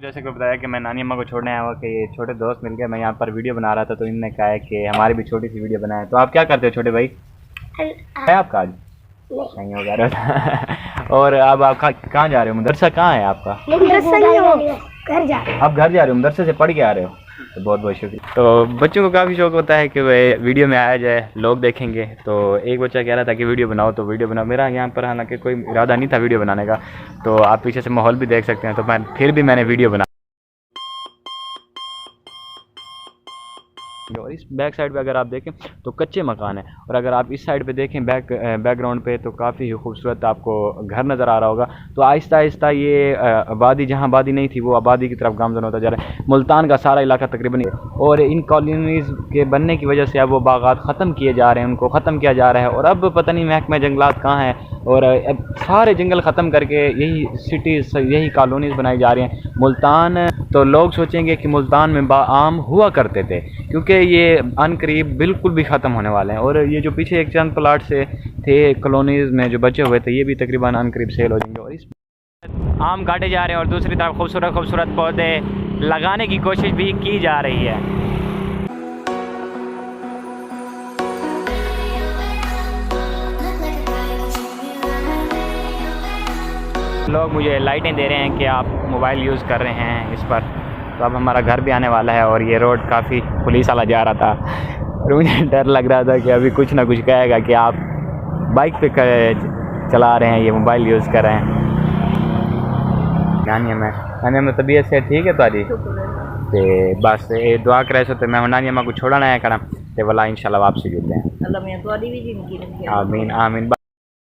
जैसे कि बताया कि मैं नानी अम्मा को छोड़ने आया हुआ कि ये छोटे दोस्त मिल गए, मैं यहाँ पर वीडियो बना रहा था तो इन्होंने कहा है कि हमारी भी छोटी सी वीडियो बनाए। तो आप क्या करते हो छोटे भाई? है आपका आज नहीं होगा रहा और अब आप कहाँ जा रहे हो? मदरसा कहाँ है आपका? घर जा रहे हो? आप घर जा रहे हो, मदरसे से पढ़ के आ रहे हो? तो बहुत बहुत शुक्रिया। तो बच्चों को काफ़ी शौक होता है कि वह वीडियो में आया जाए, लोग देखेंगे। तो एक बच्चा कह रहा था कि वीडियो बनाओ, तो वीडियो बनाओ। मेरा यहाँ पर हालांकि कोई इरादा नहीं था वीडियो बनाने का, तो आप पीछे से माहौल भी देख सकते हैं। तो मैंने वीडियो बना। और इस बैक साइड पे अगर आप देखें तो कच्चे मकान है, और अगर आप इस साइड पे देखें बैकग्राउंड पे तो काफ़ी खूबसूरत आपको घर नज़र आ रहा होगा। तो आहिस्ता आहिस्ता ये आबादी, जहाँ आबादी नहीं थी वो आबादी की तरफ गामजन होता जा रहा है। मुल्तान का सारा इलाका तकरीबन, और इन कॉलोनीज़ के बनने की वजह से अब वो बागात ख़त्म किए जा रहे हैं, उनको ख़त्म किया जा रहा है। और अब पता नहीं महकमा जंगलात कहाँ है, और अब सारे जंगल ख़त्म करके यही सिटीज़, यही कॉलोनीज़ बनाई जा रही हैं। मुल्तान तो लोग सोचेंगे कि मुल्तान में बाआम हुआ करते थे, क्योंकि ये अनकरीब बिल्कुल भी ख़त्म होने वाले हैं। और ये जो पीछे एक चंद प्लाट से थे कॉलोनीज़ में जो बचे हुए थे, ये भी तकरीबन अनकरीब सेल हो जाएंगे। और इस आम काटे जा रहे हैं और दूसरी तरफ खूबसूरत खूबसूरत पौधे लगाने की कोशिश भी की जा रही है। लोग मुझे लाइटें दे रहे हैं कि आप मोबाइल यूज़ कर रहे हैं इस पर। तो अब हमारा घर भी आने वाला है, और ये रोड काफ़ी पुलिस वाला जा रहा था, और मुझे डर लग रहा था कि अभी कुछ ना कुछ कहेगा कि आप बाइक पे चला रहे हैं, ये मोबाइल यूज़ कर रहे हैं। नानी में तबीयत से ठीक है तारी ते बस ये दुआ करे सो। तो मैं नानी अम्मा को छोड़ना आया करा ते वाला इंशाल्लाह वापसी जुड़ते हैं। आमीन आमीन।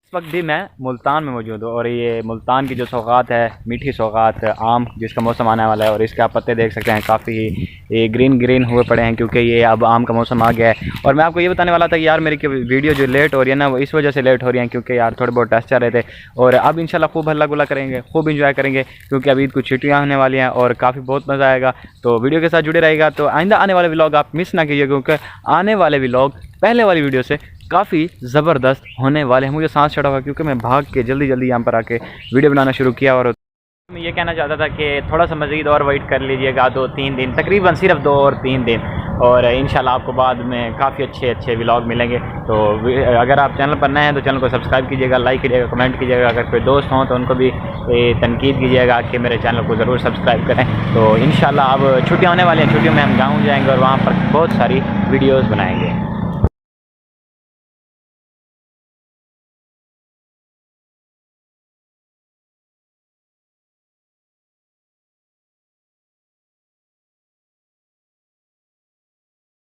इस वक्त भी मैं मुल्तान में मौजूद हूँ, और ये मुल्तान की जो सौगात है, मीठी सौगात आम जिसका मौसम आने वाला है। और इसके आप पत्ते देख सकते हैं, काफ़ी ये ग्रीन हुए पड़े हैं, क्योंकि ये अब आम का मौसम आ गया है। और मैं आपको ये बताने वाला था कि यार मेरी वीडियो जो लेट हो रही है ना, वो इस वजह से लेट हो रही है क्योंकि यार थोड़े बहुत टेस्ट चल रहे थे। और अब इंशाल्लाह खूब हल्ला गुल्ला करेंगे, खूब इंजॉय करेंगे, क्योंकि अभी ईद कुछ छुट्टियाँ होने वाली हैं और काफ़ी बहुत मज़ा आएगा। तो वीडियो के साथ जुड़े रहेगा। तो आइंदा आने वाले व्लॉग आप मिस ना कीजिए, क्योंकि आने वाले व्लॉग पहले वाली वीडियो से काफ़ी ज़बरदस्त होने वाले हैं। मुझे सांस चढ़ा हुआ क्योंकि मैं भाग के जल्दी यहाँ पर आके वीडियो बनाना शुरू किया। और मैं ये कहना चाहता था कि थोड़ा सा मज़ीद और वेट कर लीजिएगा, 2-3 दिन, तकरीबन सिर्फ 2 और 3 दिन, और इंशाल्लाह आपको बाद में काफ़ी अच्छे व्लॉग मिलेंगे। तो अगर आप चैनल पर नए हैं तो चैनल को सब्सक्राइब कीजिएगा, लाइक कीजिएगा, कमेंट कीजिएगा। अगर कोई दोस्त हों तो उनको भी तनकीद कीजिएगा कि मेरे चैनल को ज़रूर सब्सक्राइब करें। तो इंशाल्लाह अब छुट्टियाँ होने वाली हैं, छुट्टियों में हम गाँव जाएँगे और वहाँ पर बहुत सारी वीडियोज़ बनाएँगे।